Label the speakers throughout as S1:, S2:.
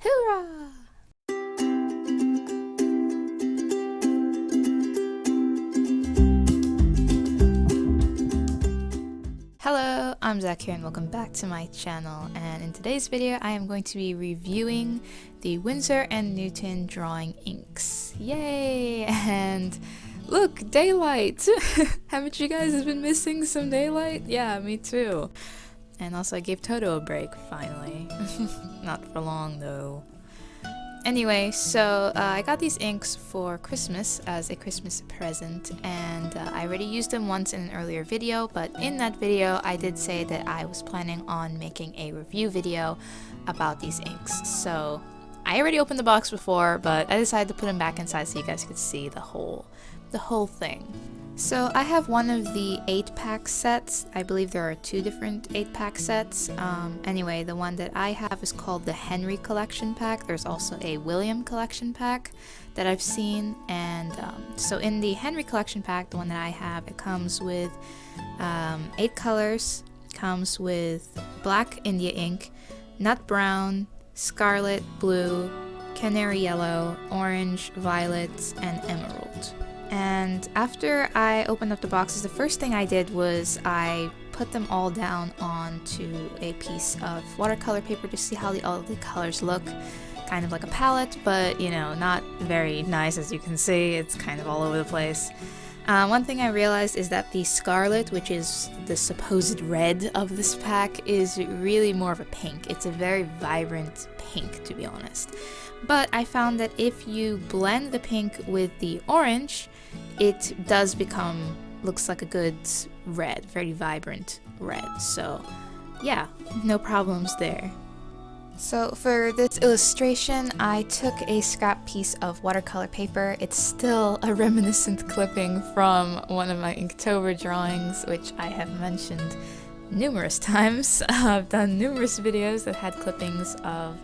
S1: Hoorah! Hello, I'm Zaccura and welcome back to my channel, and in today's video I am going to be reviewing the Winsor and Newton drawing inks. Yay! And look, daylight! Haven't you guys been missing some daylight? Yeah, me too. And also I gave Toto a break, finally. Not for long though. Anyway, so I got these inks for Christmas as a Christmas present, and I already used them once in an earlier video, but in that video I did say that I was planning on making a review video about these inks. So I already opened the box before, but I decided to put them back inside so you guys could see the whole thing. So I have one of the 8-pack sets. I believe there are 2 different 8-pack sets. Anyway, the one that I have is called the Henry Collection Pack. There's also a William Collection Pack that I've seen. And so in the Henry Collection Pack, the one that I have, it comes with 8 colors. Comes with black India ink, nut brown, scarlet, blue, canary yellow, orange, violet, and emerald. And after I opened up the boxes, the first thing I did was I put them all down onto a piece of watercolor paper to see how all the colors look. Kind of like a palette, but you know, not very nice as you can see. It's kind of all over the place. One thing I realized is that the scarlet, which is the supposed red of this pack, is really more of a pink. It's a very vibrant pink, to be honest. But I found that if you blend the pink with the orange, it does looks like a good red, very vibrant red. So yeah, no problems there. So for this illustration, I took a scrap piece of watercolor paper. It's still a reminiscent clipping from one of my Inktober drawings, which I have mentioned numerous times. I've done numerous videos that had clippings of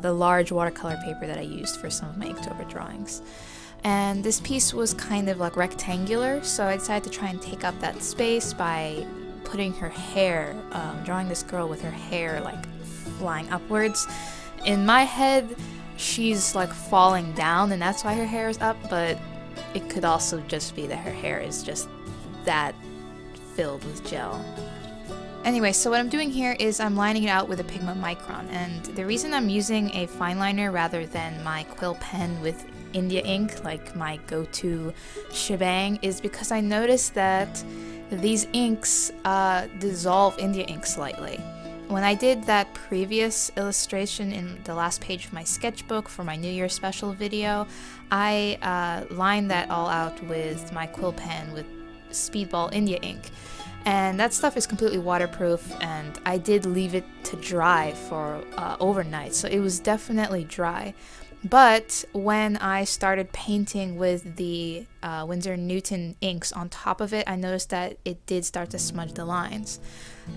S1: the large watercolor paper that I used for some of my Inktober drawings. And this piece was kind of like rectangular, so I decided to try and take up that space by putting her hair, drawing this girl with her hair like flying upwards. In my head, she's like falling down and that's why her hair is up, but it could also just be that her hair is just that filled with gel. Anyway, so what I'm doing here is I'm lining it out with a Pigma Micron, and the reason I'm using a fine liner rather than my quill pen with India ink, like my go-to shebang, is because I noticed that these inks dissolve India ink slightly. When I did that previous illustration in the last page of my sketchbook for my New Year special video, I lined that all out with my quill pen with Speedball India ink. And that stuff is completely waterproof, and I did leave it to dry for overnight, so it was definitely dry. But when I started painting with the Winsor Newton inks on top of it, I noticed that it did start to smudge the lines.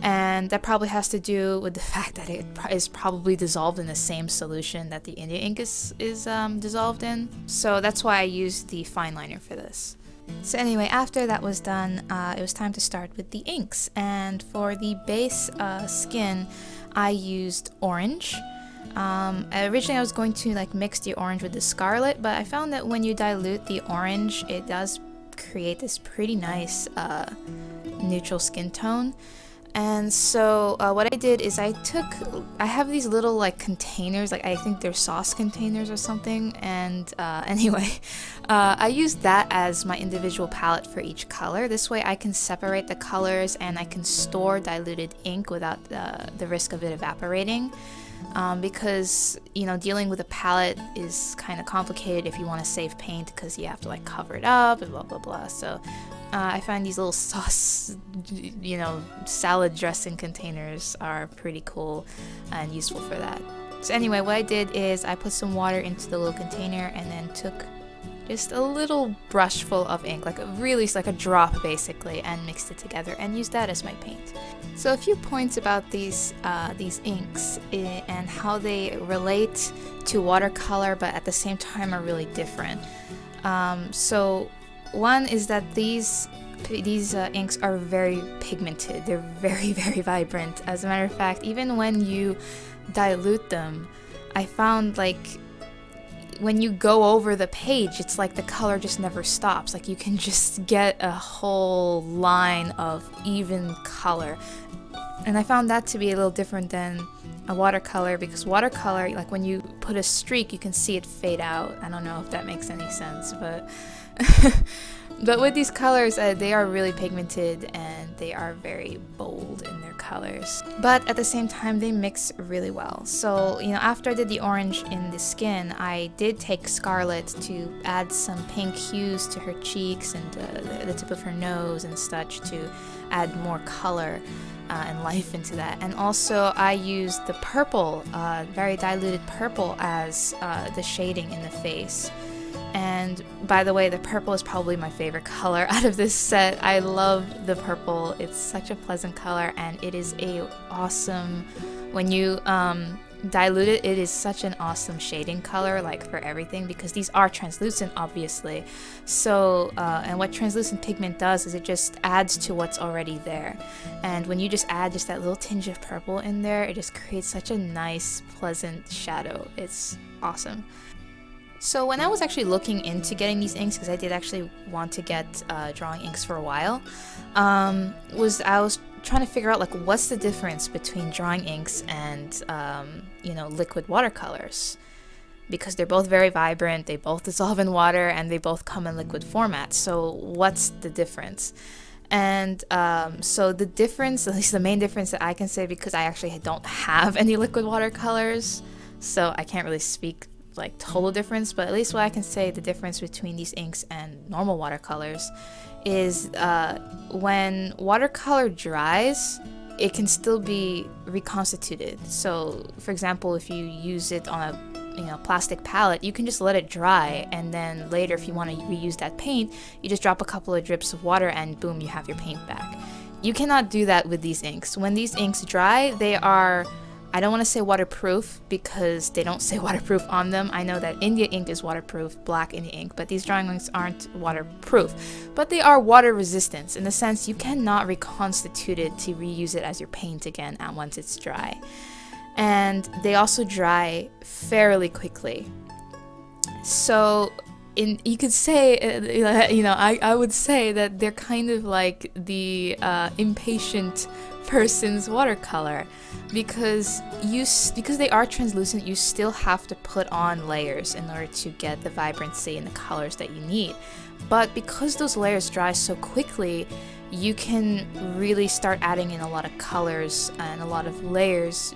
S1: And that probably has to do with the fact that it is probably dissolved in the same solution that the India ink is dissolved in. So that's why I used the fine liner for this. So anyway, after that was done, it was time to start with the inks. And for the base skin, I used orange. Originally I was going to like mix the orange with the scarlet, but I found that when you dilute the orange, it does create this pretty nice neutral skin tone. And so what I did is I have these little like containers, like I think they're sauce containers or something, and anyway, I used that as my individual palette for each color. This way I can separate the colors and I can store diluted ink without the risk of it evaporating. Because, you know, dealing with a palette is kind of complicated if you want to save paint, because you have to like cover it up and blah blah blah. So I find these little sauce, you know, salad dressing containers are pretty cool and useful for that. So anyway, what I did is I put some water into the little container and then took just a little brush full of ink, like a drop basically, and mixed it together and used that as my paint. So a few points about these inks and how they relate to watercolor, but at the same time are really different. So one is that these inks are very pigmented. They're very, very vibrant. As a matter of fact, even when you dilute them, I found like when you go over the page, it's like the color just never stops. Like you can just get a whole line of even color. And I found that to be a little different than a watercolor, because watercolor, like when you put a streak, you can see it fade out. I don't know if that makes any sense, but but with these colors, they are really pigmented and they are very bold in their colors. But at the same time, they mix really well. So, you know, after I did the orange in the skin, I did take Scarlet to add some pink hues to her cheeks and the tip of her nose and such to add more color and life into that. And also I used the purple, very diluted purple, as the shading in the face. And by the way, the purple is probably my favorite color out of this set. I love the purple. It's such a pleasant color, and it is a awesome, when you dilute it, it is such an awesome shading color, like for everything, because these are translucent, obviously. So and what translucent pigment does is it just adds to what's already there. And when you just add just that little tinge of purple in there, it just creates such a nice, pleasant shadow. It's awesome. So when I was actually looking into getting these inks, because I did actually want to get drawing inks for a while, I was trying to figure out like what's the difference between drawing inks and you know, liquid watercolors, because they're both very vibrant, they both dissolve in water, and they both come in liquid format. So what's the difference? And so the difference, at least the main difference that I can say, because I actually don't have any liquid watercolors, so I can't really speak like total difference, but at least what I can say, the difference between these inks and normal watercolors is when watercolor dries, it can still be reconstituted. So for example, if you use it on a plastic palette, you can just let it dry, and then later if you want to reuse that paint, you just drop a couple of drips of water and boom, you have your paint back. You cannot do that with these inks. When these inks dry, they are, I don't want to say waterproof because they don't say waterproof on them. I know that India ink is waterproof, black India ink, but these drawing inks aren't waterproof. But they are water resistant in the sense you cannot reconstitute it to reuse it as your paint again once it's dry. And they also dry fairly quickly. So you could say, I would say that they're kind of like the impatient person's watercolor, because they are translucent, you still have to put on layers in order to get the vibrancy and the colors that you need. But because those layers dry so quickly, you can really start adding in a lot of colors and a lot of layers.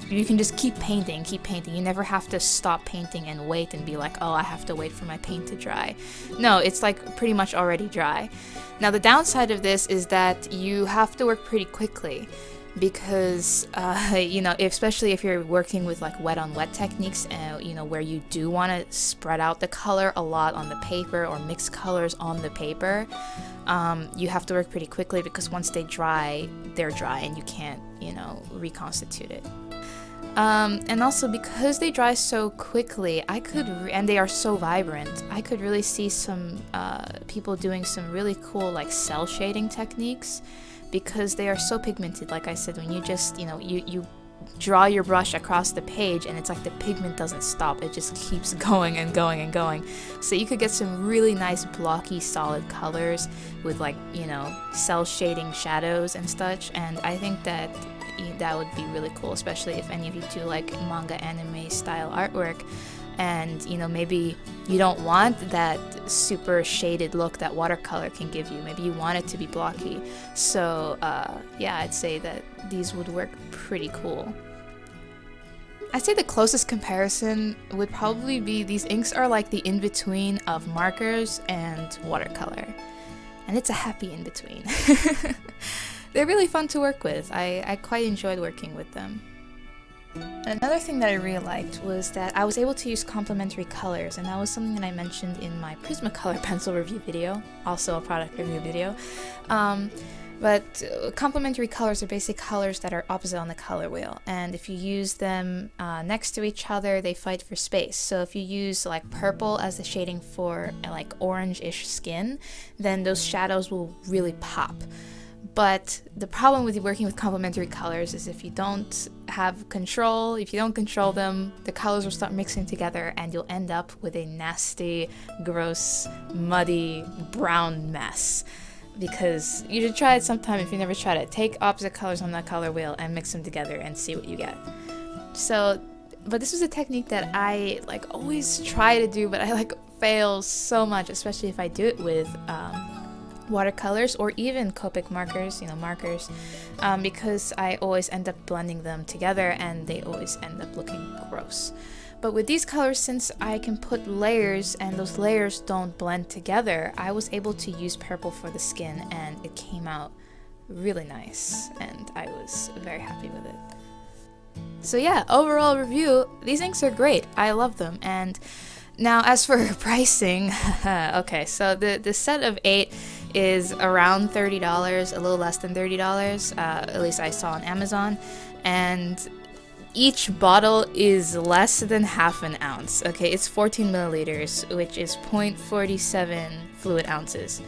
S1: You can just keep painting. You never have to stop painting and wait and be like, oh, I have to wait for my paint to dry. No, it's like pretty much already dry. Now the downside of this is that you have to work pretty quickly, because especially if you're working with like wet on wet techniques, where you do want to spread out the color a lot on the paper or mix colors on the paper, you have to work pretty quickly, because once they dry, they're dry and you can't reconstitute it. And also because they dry so quickly, and they are so vibrant, I could really see some people doing some really cool like cell shading techniques, because they are so pigmented. Like I said, when you just you draw your brush across the page, and it's like the pigment doesn't stop, it just keeps going and going and going. So you could get some really nice blocky solid colors with like cell shading shadows and such, and I think that would be really cool, especially if any of you do like manga anime style artwork, and maybe you don't want that super shaded look that watercolor can give you. Maybe you want it to be blocky. So yeah, I'd say that these would work pretty cool. I'd say the closest comparison would probably be these inks are like the in-between of markers and watercolor, and it's a happy in-between. They're really fun to work with. I quite enjoyed working with them. Another thing that I really liked was that I was able to use complementary colors, and that was something that I mentioned in my Prismacolor pencil review video, also a product review video. But complementary colors are basically colors that are opposite on the color wheel, and if you use them next to each other, they fight for space. So if you use like purple as the shading for like orange-ish skin, then those shadows will really pop. But the problem with working with complementary colors is if you don't have control. If you don't control them, the colors will start mixing together and you'll end up with a nasty, gross, muddy, brown mess. Because you should try it sometime if you never tried it. Take opposite colors on that color wheel and mix them together and see what you get. So, but this was a technique that I like always try to do, but I like fail so much, especially if I do it with watercolors or even Copic markers, markers, because I always end up blending them together and they always end up looking gross. But with these colors, since I can put layers and those layers don't blend together, I was able to use purple for the skin and it came out really nice and I was very happy with it. So yeah, overall review, these inks are great. I love them. And now as for pricing, okay, so the set of 8 is around $30, a little less than $30, at least I saw on Amazon, and each bottle is less than half an ounce. Okay, it's 14 milliliters, which is 0.47 fluid ounces.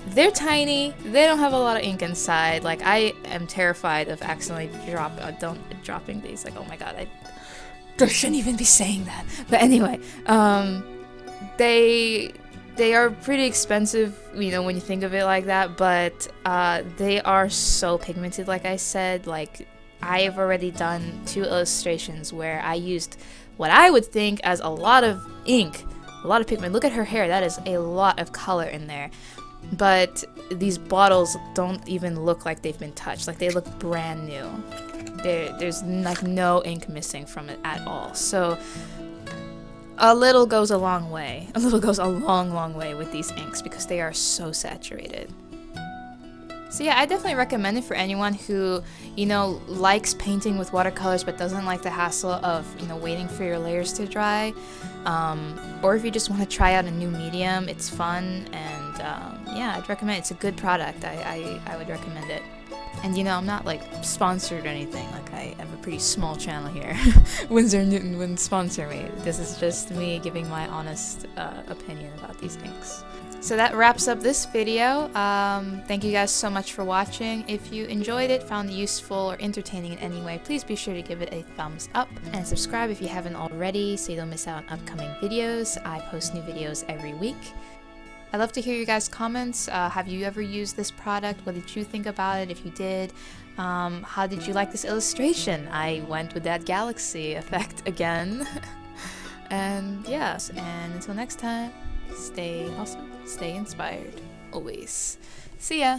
S1: They're tiny, they don't have a lot of ink inside. Like, I am terrified of accidentally dropping these. Like, oh my god, I shouldn't even be saying that. But anyway, they are pretty expensive, when you think of it like that, but they are so pigmented, like I said. Like, I have already done 2 illustrations where I used what I would think as a lot of ink, a lot of pigment. Look at her hair, that is a lot of color in there. But these bottles don't even look like they've been touched, like they look brand new. There's like no ink missing from it at all. So a little goes a long way. A little goes a long, long way with these inks because they are so saturated. So yeah, I definitely recommend it for anyone who, likes painting with watercolors but doesn't like the hassle of, waiting for your layers to dry. Or if you just want to try out a new medium, it's fun, and yeah, I'd recommend it. It's a good product. I would recommend it. And I'm not like sponsored or anything. Like, I have a pretty small channel here. Winsor Newton wouldn't sponsor me. This is just me giving my honest opinion about these inks. So that wraps up this video. Thank you guys so much for watching. If you enjoyed it, found it useful or entertaining in any way, please be sure to give it a thumbs up and subscribe if you haven't already so you don't miss out on upcoming videos. I post new videos every week. I'd love to hear your guys' comments. Have you ever used this product? What did you think about it? If you did, how did you like this illustration? I went with that galaxy effect again. And yes, and until next time, stay awesome, stay inspired, always. See ya!